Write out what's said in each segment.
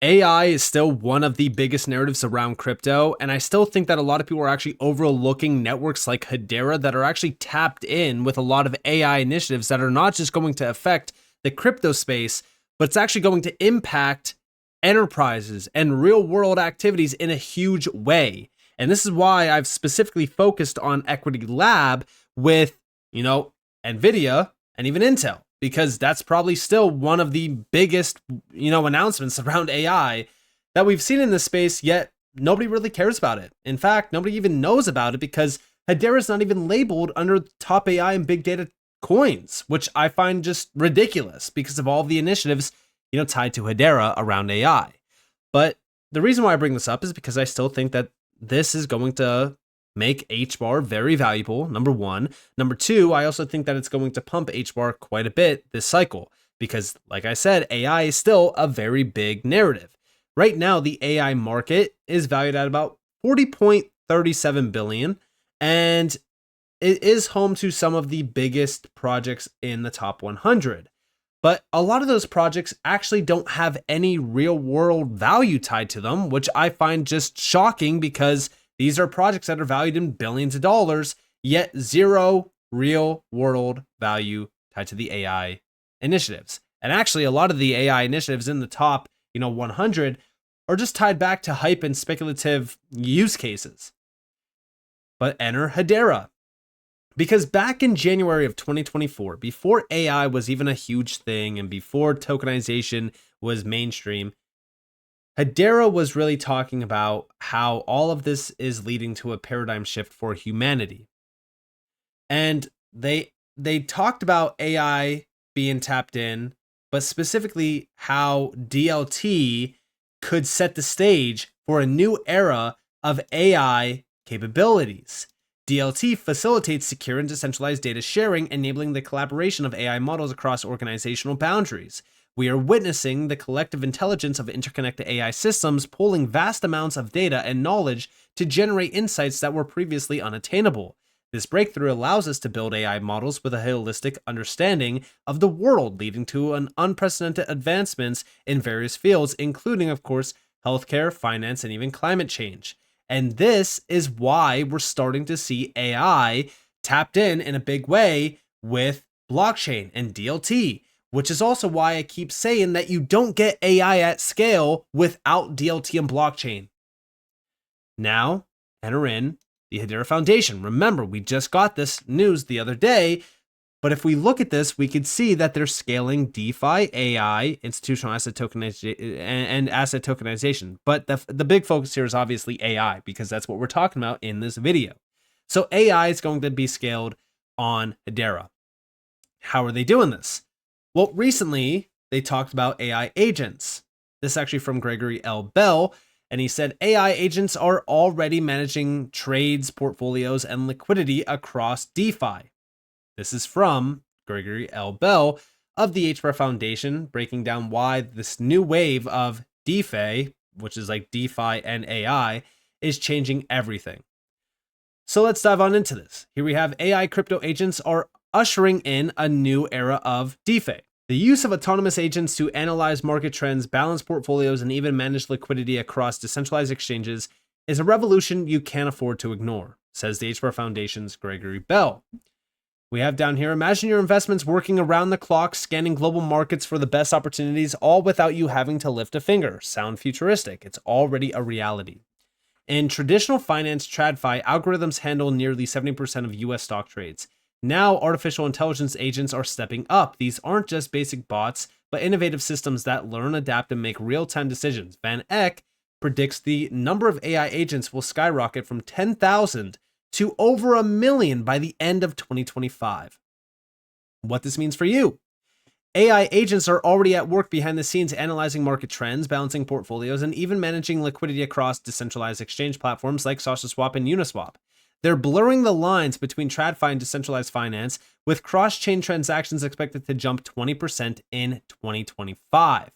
AI is still one of the biggest narratives around crypto, and I still think that a lot of people are actually overlooking networks like Hedera that are actually tapped in with a lot of AI initiatives that are not just going to affect the crypto space, but it's actually going to impact enterprises and real world activities in a huge way. And this is why I've specifically focused on Equity Lab with, NVIDIA and even Intel, because that's probably still one of the biggest, announcements around AI that we've seen in this space, yet nobody really cares about it. In fact, nobody even knows about it because Hedera is not even labeled under top AI and big data coins, which I find just ridiculous because of all the initiatives, tied to Hedera around AI. But the reason why I bring this up is because I still think that this is going to make HBAR very valuable, number one. Number two, I also think that it's going to pump HBAR quite a bit this cycle because, like I said, AI is still a very big narrative. Right now, the AI market is valued at about 40.37 billion, and it is home to some of the biggest projects in the top 100. But a lot of those projects actually don't have any real world value tied to them, which I find just shocking because these are projects that are valued in billions of dollars, yet zero real world value tied to the AI initiatives. And actually, a lot of the AI initiatives in the top, 100 are just tied back to hype and speculative use cases. But enter Hedera. Because back in January of 2024, before AI was even a huge thing and before tokenization was mainstream, Hedera was really talking about how all of this is leading to a paradigm shift for humanity. And they talked about AI being tapped in, but specifically how DLT could set the stage for a new era of AI capabilities. DLT facilitates secure and decentralized data sharing, enabling the collaboration of AI models across organizational boundaries. We are witnessing the collective intelligence of interconnected AI systems pulling vast amounts of data and knowledge to generate insights that were previously unattainable. This breakthrough allows us to build AI models with a holistic understanding of the world, leading to an unprecedented advancements in various fields, including, of course, healthcare, finance, and even climate change. And this is why we're starting to see AI tapped in a big way with blockchain and DLT, which is also why I keep saying that you don't get AI at scale without DLT and blockchain. Now, enter in the Hedera Foundation. Remember, we just got this news the other day, but if we look at this, we could see that they're scaling DeFi, AI, institutional asset tokenization, and asset tokenization. But the big focus here is obviously AI, because that's what we're talking about in this video. So AI is going to be scaled on Hedera. How are they doing this? Well, recently they talked about AI agents. This is actually from Gregory L. Bell, and he said AI agents are already managing trades, portfolios, and liquidity across DeFi. This is from Gregory L. Bell of the HBAR Foundation, breaking down why this new wave of DeFi, which is like DeFi and AI, is changing everything. So let's dive on into this. Here we have AI crypto agents are ushering in a new era of DeFi. The use of autonomous agents to analyze market trends, balance portfolios, and even manage liquidity across decentralized exchanges is a revolution you can't afford to ignore, says the HBAR Foundation's Gregory Bell. We have down here, imagine your investments working around the clock, scanning global markets for the best opportunities, all without you having to lift a finger. Sound futuristic? It's already a reality. In traditional finance, TradFi, algorithms handle nearly 70% of US stock trades. Now, artificial intelligence agents are stepping up. These aren't just basic bots, but innovative systems that learn, adapt, and make real-time decisions. Van Eck predicts the number of AI agents will skyrocket from 10,000 to over 1 million by the end of 2025. What this means for you. AI agents are already at work behind the scenes analyzing market trends, balancing portfolios, and even managing liquidity across decentralized exchange platforms like SushiSwap and Uniswap. They're blurring the lines between TradFi and decentralized finance, with cross-chain transactions expected to jump 20% in 2025.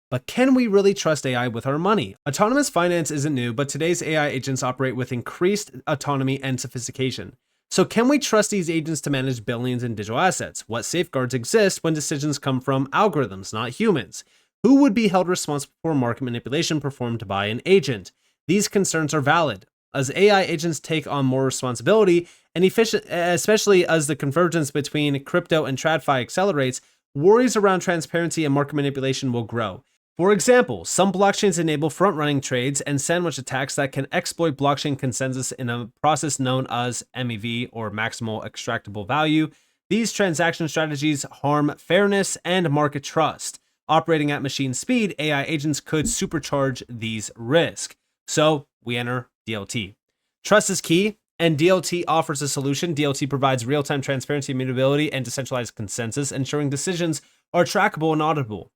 But can we really trust AI with our money? Autonomous finance isn't new, but today's AI agents operate with increased autonomy and sophistication. So can we trust these agents to manage billions in digital assets? What safeguards exist when decisions come from algorithms, not humans? who would be held responsible for market manipulation performed by an agent? These concerns are valid, as AI agents take on more responsibility, and especially as the convergence between crypto and TradFi accelerates, worries around transparency and market manipulation will grow. For example, some blockchains enable front-running trades and sandwich attacks that can exploit blockchain consensus in a process known as MEV, or maximal extractable value. These transaction strategies harm fairness and market trust. Operating at machine speed, AI agents could supercharge these risks. So we enter DLT. Trust is key, and DLT offers a solution. DLT provides real-time transparency, immutability, and decentralized consensus, ensuring decisions are trackable and auditable.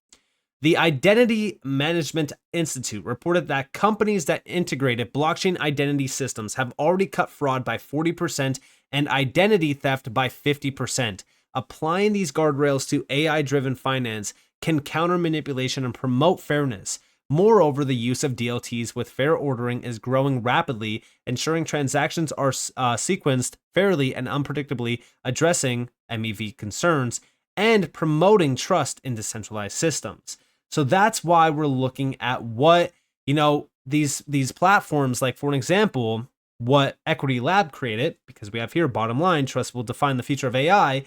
The Identity Management Institute reported that companies that integrated blockchain identity systems have already cut fraud by 40% and identity theft by 50%. Applying these guardrails to AI-driven finance can counter manipulation and promote fairness. Moreover, the use of DLTs with fair ordering is growing rapidly, ensuring transactions are sequenced fairly and unpredictably, addressing MEV concerns and promoting trust in decentralized systems. So that's why we're looking at what, these platforms, like for an example, what Equity Lab created, because we have here, bottom line, trust will define the future of AI.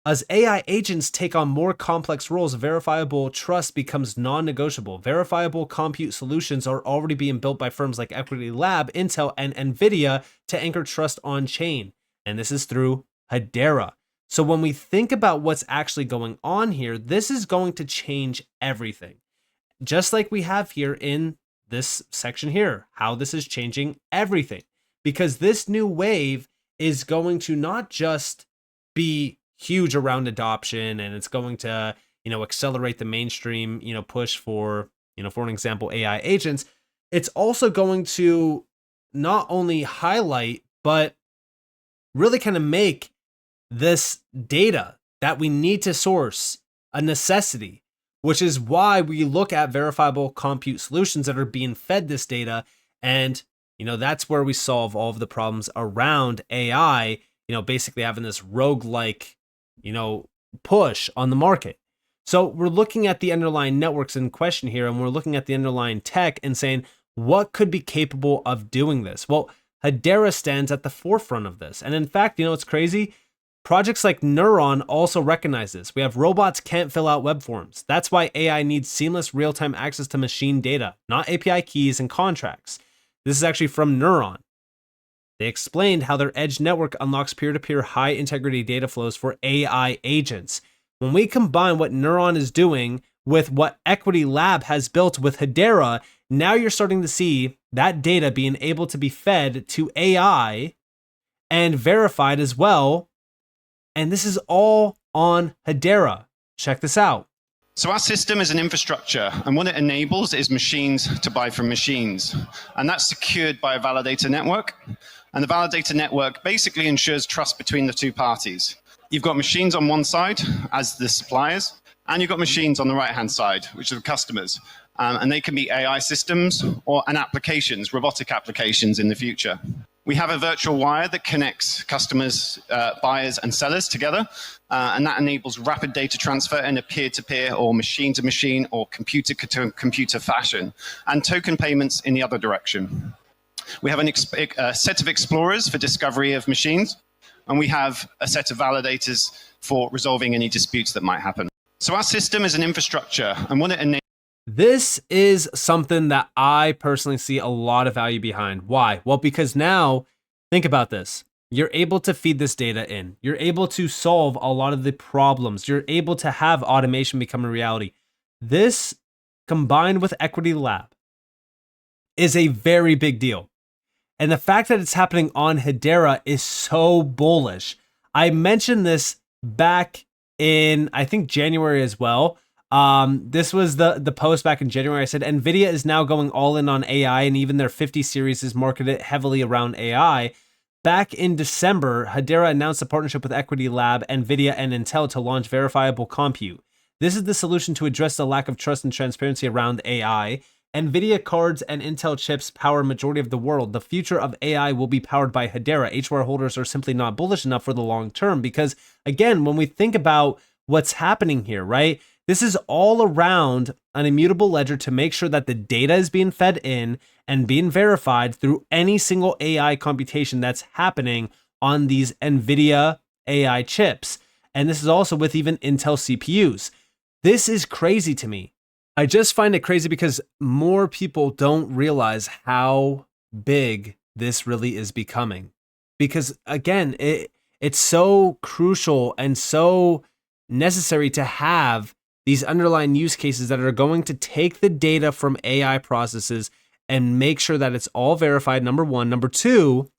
As AI agents take on more complex roles, verifiable trust becomes non-negotiable. Verifiable compute solutions are already being built by firms like Equity Lab, Intel, and NVIDIA to anchor trust on-chain. And this is through Hedera. So when we think about what's actually going on here, this is going to change everything. Just like we have here in this section here, how this is changing everything. Because this new wave is going to not just be huge around adoption, and it's going to, accelerate the mainstream, push for, for an example, AI agents. It's also going to not only highlight, but really kind of make this data that we need to source a necessity, which is why we look at verifiable compute solutions that are being fed this data. And, that's where we solve all of the problems around AI, basically having this roguelike, push on the market. So we're looking at the underlying networks in question here, and we're looking at the underlying tech and saying, what could be capable of doing this? Well, Hedera stands at the forefront of this. And in fact, it's crazy. Projects like Neuron also recognize this. We have robots can't fill out web forms. That's why AI needs seamless real-time access to machine data, not API keys and contracts. This is actually from Neuron. They explained how their edge network unlocks peer-to-peer high-integrity data flows for AI agents. When we combine what Neuron is doing with what Equity Lab has built with Hedera, now you're starting to see that data being able to be fed to AI and verified as well. And this is all on Hedera. Check this out. So our system is an infrastructure, and what it enables is machines to buy from machines. And that's secured by a validator network. And the validator network basically ensures trust between the two parties. You've got machines on one side as the suppliers, and you've got machines on the right-hand side, which are the customers. And they can be AI systems and applications, robotic applications in the future. We have a virtual wire that connects customers, buyers, and sellers together, and that enables rapid data transfer in a peer-to-peer or machine-to-machine or computer-to-computer fashion, and token payments in the other direction. We have a set of explorers for discovery of machines, and we have a set of validators for resolving any disputes that might happen. So our system is an infrastructure, and what it enables. This is something that I personally see a lot of value behind. Why? Well, because now, think about this. You're able to feed this data in. You're able to solve a lot of the problems. You're able to have automation become a reality. This, combined with Equity Lab, is a very big deal. And the fact that it's happening on Hedera is so bullish. I mentioned this back in, I think, January as well. This was the post back in January. I said, NVIDIA is now going all in on AI, and even their 50 series is marketed heavily around AI. Back in December, Hedera announced a partnership with Equity Lab, NVIDIA, and Intel to launch Verifiable Compute. This is the solution to address the lack of trust and transparency around AI. NVIDIA cards and Intel chips power majority of the world. The future of AI will be powered by Hedera. HBAR holders are simply not bullish enough for the long term because, again, when we think about what's happening here, right? This is all around an immutable ledger to make sure that the data is being fed in and being verified through any single AI computation that's happening on these NVIDIA AI chips. And this is also with even Intel CPUs. This is crazy to me. I just find it crazy because more people don't realize how big this really is becoming. Because again, it's so crucial and so necessary to have these underlying use cases that are going to take the data from AI processes and make sure that it's all verified, number one. Number two,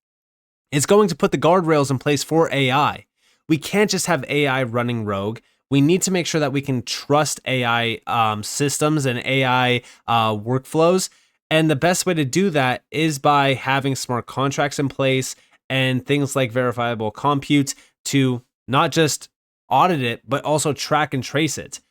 it's going to put the guardrails in place for AI. We can't just have AI running rogue. We need to make sure that we can trust AI systems and AI workflows. And the best way to do that is by having smart contracts in place and things like verifiable compute to not just audit it, but also track and trace it.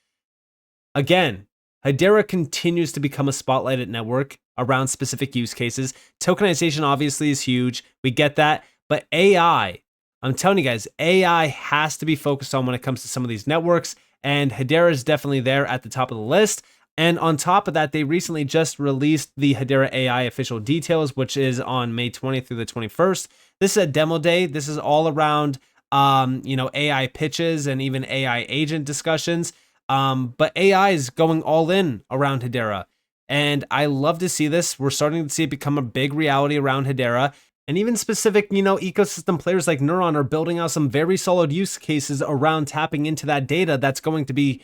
Again, Hedera continues to become a spotlighted network around specific use cases. Tokenization obviously is huge. We get that. But AI, I'm telling you guys, AI has to be focused on when it comes to some of these networks. And Hedera is definitely there at the top of the list. And on top of that, they recently just released the Hedera AI official details, which is on May 20th through the 21st. This is a demo day. This is all around, AI pitches and even AI agent discussions. But AI is going all in around Hedera. And I love to see this. We're starting to see it become a big reality around Hedera. And even specific, ecosystem players like Neuron are building out some very solid use cases around tapping into that data that's going to be,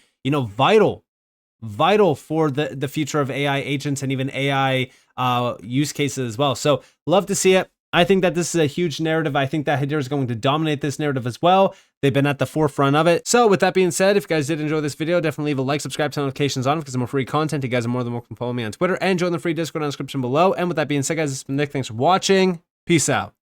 vital for the future of AI agents and even AI use cases as well. So love to see it. I think that this is a huge narrative. I think that Hedera is going to dominate this narrative as well. They've been at the forefront of it. So with that being said, if you guys did enjoy this video, definitely leave a like, subscribe, turn notifications on because more free content. You guys are more than welcome to follow me on Twitter and join the free Discord in the description below. And with that being said, guys, this has been Nick. Thanks for watching. Peace out.